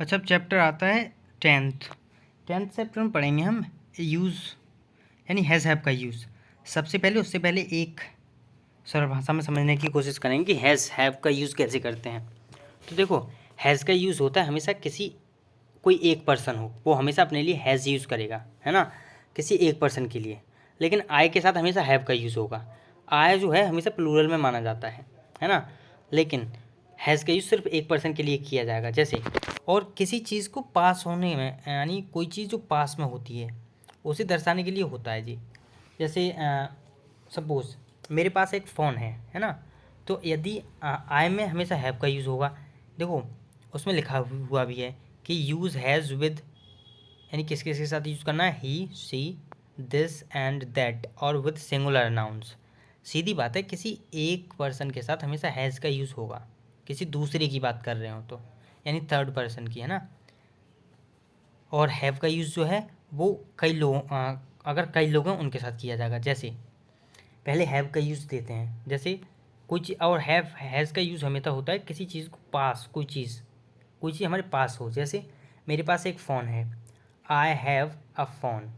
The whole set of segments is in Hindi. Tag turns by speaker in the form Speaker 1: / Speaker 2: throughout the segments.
Speaker 1: अच्छा, अब चैप्टर आता है टेंथ चैप्टर में पढ़ेंगे हम यूज़ यानी हैज़ हैव का यूज़। उससे पहले एक सरल भाषा में समझने की कोशिश करेंगे कि हैज़ हैव का यूज़ कैसे करते हैं। तो देखो, हैज़ का यूज़ होता है हमेशा कोई एक पर्सन हो, वो हमेशा अपने लिए हैज़ यूज़ करेगा, है ना, किसी एक पर्सन के लिए। लेकिन आई के साथ हमेशा हैव का यूज़ होगा। आई जो है हमेशा प्लूरल में माना जाता है ना। लेकिन हैज़ का यूज़ सिर्फ एक पर्सन के लिए किया जाएगा। जैसे, और किसी चीज़ को पास होने में, यानी कोई चीज़ जो पास में होती है उसे दर्शाने के लिए होता है जी। जैसे सपोज़ मेरे पास एक फ़ोन है ना। तो यदि आई में हमेशा हैव का यूज़ होगा। देखो, उसमें लिखा हुआ भी है कि यूज़ हैज़ विद, यानी किस किस के साथ यूज़ करना है, ही, शी, दिस एंड दैट, और विद सिंगुलर नाउन्स। सीधी बात है, किसी एक पर्सन के साथ हमेशा हैज़ का यूज़ होगा, किसी दूसरे की बात कर रहे हो तो, यानी थर्ड पर्सन की, है ना। और हैव का यूज़ जो है वो अगर कई लोग हैं उनके साथ किया जाएगा। जैसे पहले हैव का यूज़ देते हैं, जैसे कोई चीज़, और हैज़ का यूज़ हमेशा होता है किसी चीज़ को पास, कोई चीज़ हमारे पास हो। जैसे मेरे पास एक फ़ोन है, I have a phone.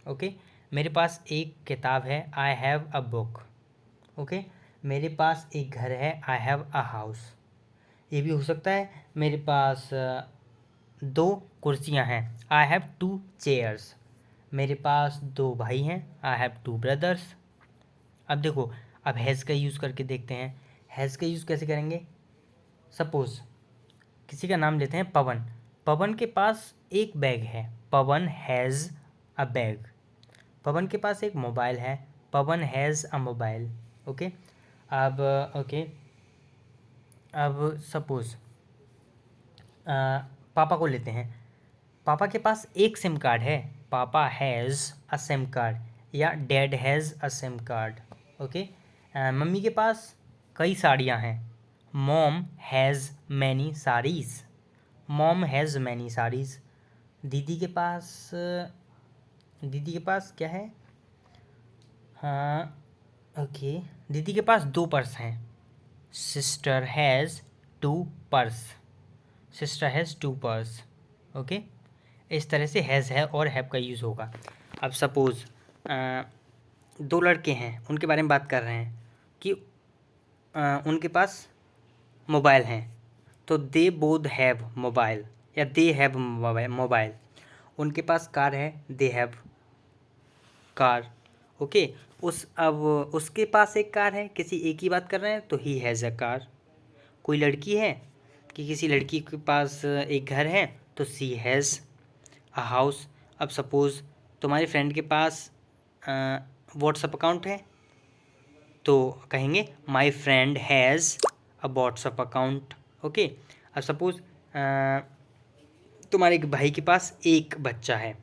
Speaker 1: Okay. मेरे पास एक किताब है, I have a book. Okay. मेरे पास एक घर है, आई हैव अ हाउस। ये भी हो सकता है, मेरे पास दो कुर्सियां हैं, आई हैव टू चेयर्स। मेरे पास दो भाई हैं, आई हैव टू ब्रदर्स। अब देखो, अब हैज़ का यूज़ करके देखते हैं। हैज़ का यूज़ कैसे करेंगे। सपोज़ किसी का नाम लेते हैं पवन। पवन के पास एक बैग है, पवन हैज़ अ बैग। पवन के पास एक मोबाइल है, पवन हैज़ अ मोबाइल। ओके। अब ओके, अब सपोज़ पापा को लेते हैं। पापा के पास एक सिम कार्ड है, पापा हैज़ अ सिम कार्ड, या dad has a SIM card. Okay. Mummy के पास कई साड़ियाँ हैं, mom has many saris, mom has many saris. दीदी के पास क्या है, हाँ, ओके, दीदी के पास दो पर्स हैं, sister has two purse, sister has two purse. Okay. इस तरह से हैज़ है और हैव का यूज़ होगा। अब सपोज़ दो लड़के हैं, उनके बारे में बात कर रहे हैं कि उनके पास मोबाइल हैं, तो दे बोथ हैव मोबाइल, या दे हैव मोबाइल। उनके पास कार है, दे हैव कार। ओके। अब उसके पास एक कार है, किसी एक की बात कर रहे हैं तो ही हैज़ अ कार। कोई लड़की है कि किसी लड़की के पास एक घर है तो सी हैज़ अ हाउस। अब सपोज़ तुम्हारे फ्रेंड के पास व्हाट्सअप अकाउंट है तो कहेंगे my friend has a WhatsApp account. Okay. अब सपोज़ तुम्हारे एक भाई के पास एक बच्चा है,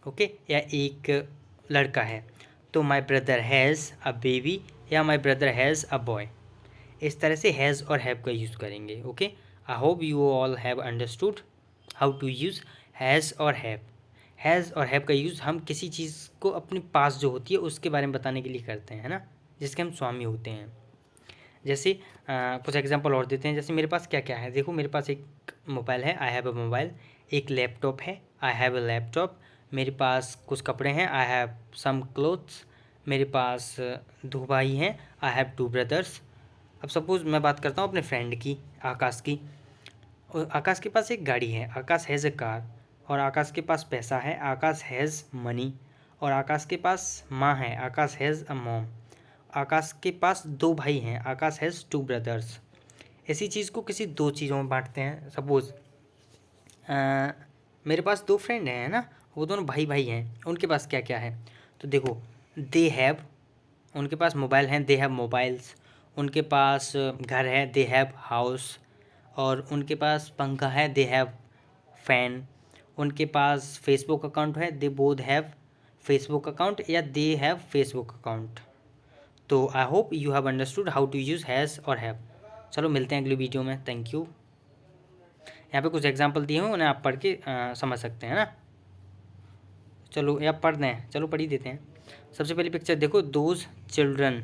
Speaker 1: ओके, या एक लड़का है, तो my brother has a baby, या my brother has a boy. इस तरह से हैज़ और हैव का यूज़ करेंगे। Okay. I hope you all have understood how to use has और हैव। हैज़ और हैव का यूज़ हम किसी चीज़ को अपने पास जो होती है उसके बारे में बताने के लिए करते हैं, है ना, जिसके हम स्वामी होते हैं। जैसे कुछ एग्जांपल और देते हैं। जैसे मेरे पास क्या क्या है, देखो, मेरे पास एक मोबाइल है, आई हैव अ मोबाइल। एक लैपटॉप है, आई हैव अ लैपटॉप। मेरे पास कुछ कपड़े हैं, आई हैव सम क्लोथ्स। मेरे पास दो भाई हैं, आई हैव टू ब्रदर्स। अब सपोज़ मैं बात करता हूँ अपने फ्रेंड की, आकाश की। और आकाश के पास एक गाड़ी है, आकाश हैज़ अ कार। और आकाश के पास पैसा है, आकाश हैज़ मनी। और आकाश के पास माँ है, आकाश हैज़ अ मॉम। आकाश के पास दो भाई हैं, आकाश हैज़ टू ब्रदर्स। इसी चीज़ को किसी दो चीज़ों में बांटते हैं। सपोज़ मेरे पास दो फ्रेंड हैं, है ना, वो दोनों भाई भाई हैं, उनके पास क्या क्या है। तो देखो, दे हैव, उनके पास मोबाइल हैं, दे हैव मोबाइल्स। उनके पास घर है, दे हैव हाउस। और उनके पास पंखा है, दे हैव फैन। उनके पास फेसबुक अकाउंट है, they both have Facebook account, या दे हैव फेसबुक अकाउंट। तो I hope you have understood how to use has और हैव। चलो मिलते हैं अगली वीडियो में। Thank you. यहाँ पे कुछ एग्जांपल दिए हैं, उन्हें आप पढ़ के समझ सकते हैं ना। चलो, या पढ़ दें, चलो पढ़ ही देते हैं। सबसे पहली पिक्चर देखो, दोज चिल्ड्रन।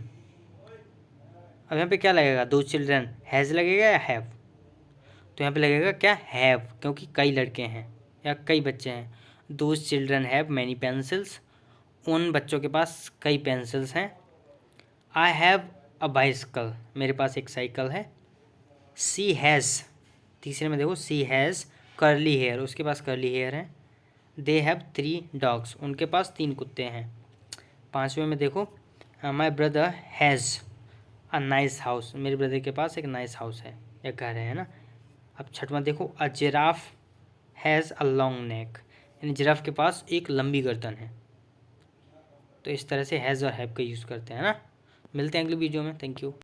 Speaker 1: अब यहाँ पे क्या लगेगा, दोज चिल्ड्रन हैज़ लगेगा या हैव। तो यहाँ पे लगेगा क्या, हैव, क्योंकि कई लड़के हैं या कई बच्चे हैं। Those children have many pencils, उन बच्चों के पास कई पेंसिल्स हैं। आई हैव अ बाइसिकल, मेरे पास एक साइकिल है। सी हैज़, तीसरे में देखो सी हैज़ कर्ली हेयर, उसके पास कर्ली हेयर है। दे हैव 3 डॉग्स, उनके पास 3 कुत्ते हैं। पाँचवें में देखो my brother has a nice house, मेरे ब्रदर के पास एक नाइस हाउस है, एक घर है ना। अब छठवां देखो a giraffe has a long neck, यानी जिराफ के पास एक लंबी गर्दन है। तो इस तरह से हैज़ और हैव का यूज़ करते हैं ना। मिलते हैं अगली वीडियो में, थैंक यू।